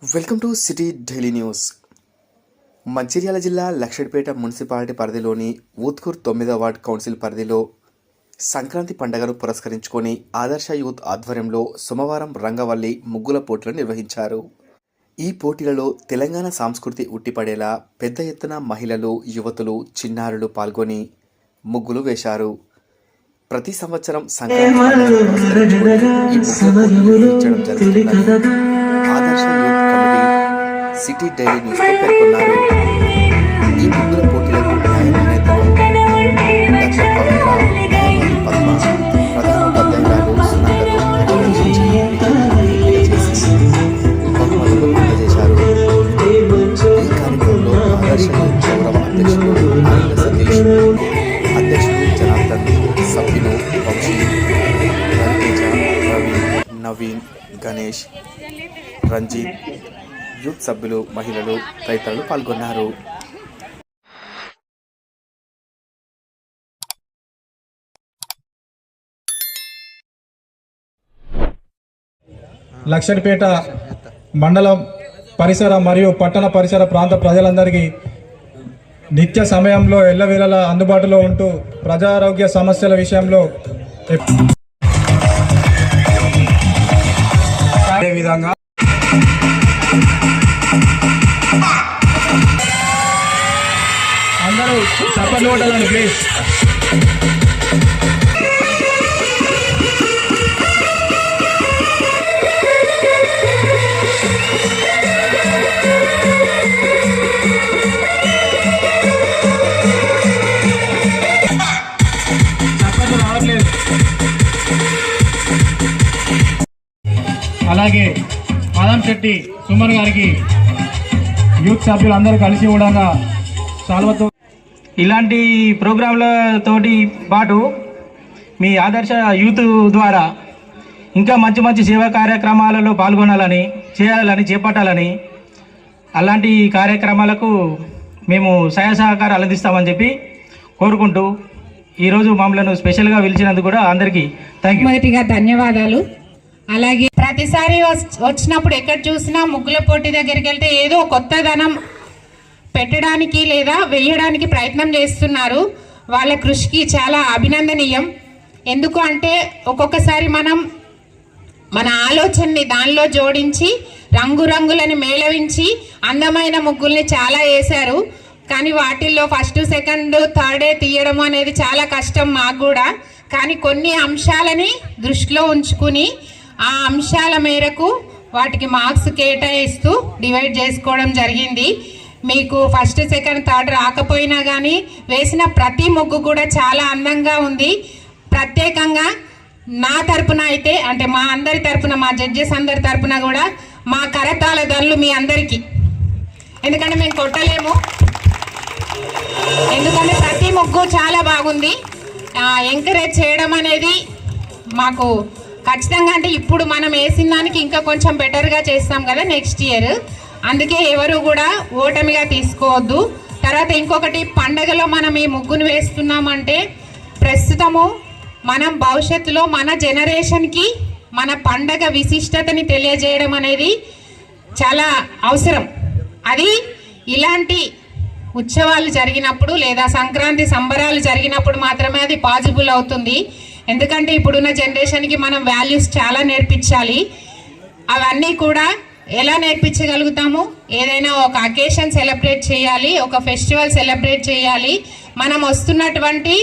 Welcome to city daily news. Mancherial జిల్లా Lakshettipet municipality పరిధిలోని ఊత్కూర్ 9వ ward council పరిధిలో సంక్రాంతి పండుగను పురస్కరించుకొని ఆదర్శ యూత్ ఆధ్వర్యంలో సోమవారం రంగవల్లి ముగ్గుల పోటీలు నిర్వహించారు. ఈ పోటీలలో తెలంగాణ సంస్కృతి ఉట్టిపడేలా పెద్ద ఎత్తున మహిళలు, యువతులు, చిన్నారులు పాల్గొని ముగ్గులు వేశారు. ప్రతి సంవత్సరం సంక్రాంతి పండుగను పురస్కరించుకొని ఈ ముగ్గుల పోటీలు నిర్వహించడం జరుగుతుందని ఆదర్శ యూత్ కమిటీ సిటీ డైలీ న్యూస్తో పేర్కొన్నారు. ఈ ముగ్గుల పోటీలకు న్యాయ నిర్ణేతలు డాక్టర్ పవిత్ర, న్యాయవాది పద్మ, ప్రధానోపాధ్యాయురాలు సునందలు చేసి బహుమతులు అందజేశారు. ఈ కార్యక్రమంలో ఆదర్శ యూత్ గౌరవ అధ్యక్షులు ఆనంద సతీష్, అధ్యక్షులు జనార్దన్, సభ్యులు వంశీ, రవితేజ, రవి, నవీన్, గణేష్, రంజిత్, యూత్ సభ్యులు, మహిళలు తదితరులు పాల్గొన్నారు. లక్షడిపేట మండలం పరిసర మరియు పట్టణ పరిసర ప్రాంత ప్రజలందరికీ నిత్య సమయంలో ఎల్లవేళలా అందుబాటులో ఉంటూ ప్రజారోగ్య సమస్యల విషయంలో అదేవిధంగా అందరూ చప్పట్లు కొట్టాలండి ప్లీజ్. చప్పట్లు రావట్లేదు. అలాగే మాధవ్ శెట్టి సుమన్ గారికి యూత్ సభ్యులందరూ కలిసి కూడా సాల్వతో ఇలాంటి ప్రోగ్రాంలతోటి పాటు మీ ఆదర్శ యూత్ ద్వారా ఇంకా మంచి మంచి సేవా కార్యక్రమాలలో పాల్గొనాలని, చేపట్టాలని, అలాంటి కార్యక్రమాలకు మేము సహాయ సహకారాలు అందిస్తామని చెప్పి కోరుకుంటూ ఈరోజు మమ్మల్ని స్పెషల్గా పిలిచినందుకు కూడా అందరికీ థ్యాంక్ యూ. మొదటిగా ధన్యవాదాలు. అలాగే ప్రతిసారి వచ్చినప్పుడు ఎక్కడ చూసినా ముగ్గుల పోటీ దగ్గరికి వెళ్తే ఏదో కొత్తదనం పెట్టడానికి లేదా వేయడానికి ప్రయత్నం చేస్తున్నారు. వాళ్ళ కృషికి చాలా అభినందనీయం. ఎందుకు అంటే ఒక్కొక్కసారి మనం మన ఆలోచనని దానిలో జోడించి రంగురంగులని మేళవించి అందమైన ముగ్గుల్ని చాలా వేశారు. కానీ వాటిల్లో ఫస్ట్, సెకండ్, థర్డే తీయడం అనేది చాలా కష్టం మాకు కూడా. కానీ కొన్ని అంశాలని దృష్టిలో ఉంచుకుని ఆ అంశాల మేరకు వాటికి మార్క్స్ కేటాయిస్తూ డివైడ్ చేసుకోవడం జరిగింది. మీకు ఫస్ట్, సెకండ్, థర్డ్ రాకపోయినా కానీ వేసిన ప్రతి ముగ్గు కూడా చాలా అందంగా ఉంది. ప్రత్యేకంగా నా తరపున అయితే, అంటే మా అందరి తరపున, మా జడ్జెస్ అందరి తరపున కూడా మా కరతాళ ధ్వనులు మీ అందరికీ. ఎందుకంటే మేము కొట్టలేము, ఎందుకంటే ప్రతి ముగ్గు చాలా బాగుంది. ఎంకరేజ్ చేయడం అనేది మాకు ఖచ్చితంగా, అంటే ఇప్పుడు మనం వేసిన దానికి ఇంకా కొంచెం బెటర్గా చేస్తాం కదా నెక్స్ట్ ఇయర్. అందుకే ఎవరు కూడా ఓటమిగా తీసుకోవద్దు. తర్వాత ఇంకొకటి, పండగలో మనం ఈ ముగ్గును వేస్తున్నామంటే ప్రస్తుతము మనం భవిష్యత్తులో మన జనరేషన్కి మన పండగ విశిష్టతని తెలియజేయడం అనేది చాలా అవసరం. అది ఇలాంటి ఉత్సవాలు జరిగినప్పుడు లేదా సంక్రాంతి సంబరాలు జరిగినప్పుడు మాత్రమే అది పాసిబుల్ అవుతుంది. ఎందుకంటే ఇప్పుడున్న జనరేషన్కి మనం వాల్యూస్ చాలా నేర్పించాలి. అవన్నీ కూడా ఎలా నేర్పించగలుగుతాము? ఏదైనా ఒక అకేషన్ సెలబ్రేట్ చేయాలి, ఒక ఫెస్టివల్ సెలబ్రేట్ చేయాలి, మనం వస్తున్నటువంటి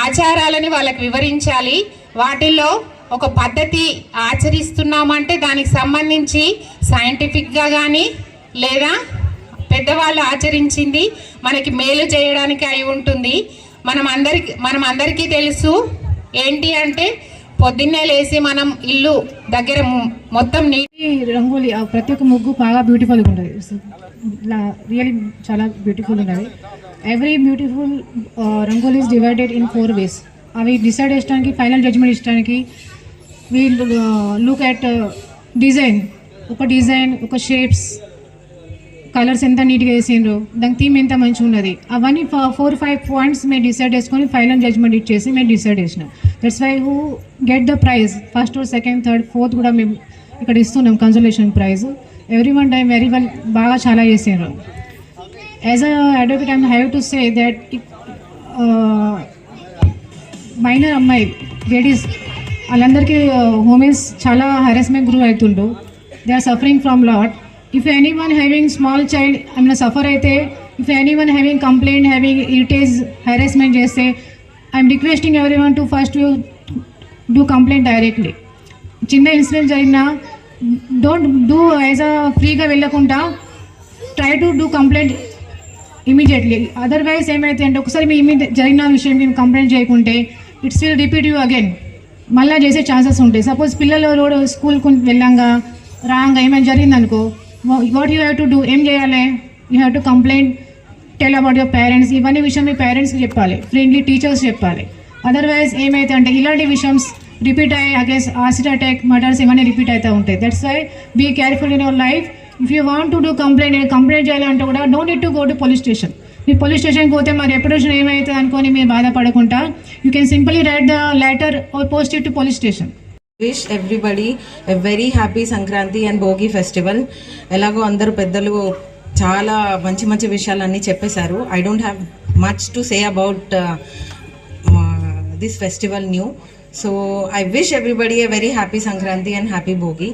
ఆచారాలని వాళ్ళకి వివరించాలి. వాటిల్లో ఒక పద్ధతి ఆచరిస్తున్నామంటే దానికి సంబంధించి సైంటిఫిక్గా కానీ లేదా పెద్దవాళ్ళు ఆచరించింది మనకి మేలు చేయడానికి అయి ఉంటుంది. మనం అందరికీ తెలుసు ఏంటి అంటే పొద్దున్నే లేసి మనం ఇల్లు దగ్గర మొత్తం నీటి రంగోలీ ప్రతి ఒక్క ముగ్గు బాగా బ్యూటిఫుల్గా ఉంటుంది. రియల్లీ చాలా బ్యూటిఫుల్ ఉన్నది. Every beautiful rangoli is divided in 4 ways. అవి డిసైడ్ చేయడానికి, ఫైనల్ జడ్జ్మెంట్ ఇచ్చడానికి వీ లుక్ అట్ డిజైన్, ఒక షేప్స్, కలర్స్ ఎంత నీట్గా వేసిండ్రు, దాని థీమ్ ఎంత మంచిగా ఉన్నది, అవన్నీ 4-5 points మేము డిసైడ్ చేసుకొని ఫైనల్ జడ్జ్మెంట్ ఇచ్చేసి మేము డిసైడ్ చేసినాం. That's why who get the prize, first, second, third, fourth కూడా మేము ఇక్కడ ఇస్తున్నాం consolation prize. Every one time very well బాగా చాలా చేసారు. As a advocate I have to say that minor అమ్మాయి లేడీస్ వాళ్ళందరికీ ఉమెన్స్ చాలా హెరాస్మెంట్ గురి అవుతుండు. They are suffering from lot. If any one having small child ఏమైనా సఫర్ అయితే, if any one having complaint having ఇరిటేజ్ హెరాస్మెంట్ చేస్తే, I'm requesting every one to first do complaint directly. చిన్న incident జరిగినా don't do as a ఫ్రీగా వెళ్ళకుండా try to do complaint immediately. Otherwise ఏమైతే అంటే ఒకసారి మీ జరిగిన విషయం మేము కంప్లైంట్ చేయకుంటే it's will repeat you again, మళ్ళీ చేసే ఛాన్సెస్ ఉంటాయి. సపోజ్ పిల్లలు రోడ్ స్కూల్కి వెళ్ళంగా రాంగా ఏమైనా జరిగిందనుకో, what you have to do, ఏం చేయాలి? You have to complaint, tell about your parents. ఇవన్నీ విషయం మీ పేరెంట్స్కి చెప్పాలి, ఫ్రెండ్లీ టీచర్స్ చెప్పాలి. అదర్వైజ్ ఏమైతే అంటే ఇలాంటి విషయం రిపీట్ అయ్యి అగేన్స్ యాసిడ్ అటాక్, మర్డర్స్ ఇవన్నీ రిపీట్ అవుతూ ఉంటాయి. That's why be careful in your life. If you want to do complaint చేయాలంటే కూడా don't need to go to police station. మీరు పోలీస్ స్టేషన్కి పోతే మరి రెప్యుటేషన్ ఏమవుతుంది అనుకొని మీరు బాధపడకుండా you can simply write the letter or post it to police station. Wish everybody a very happy Sankranti and Bhogi festival. ఎలాగో అందరూ పెద్దలు చాలా మంచి మంచి విషయాలన్నీ చెప్పేశారు. I don't have much to say about this festival new. So I wish everybody a very happy Sankranti and happy Bhogi.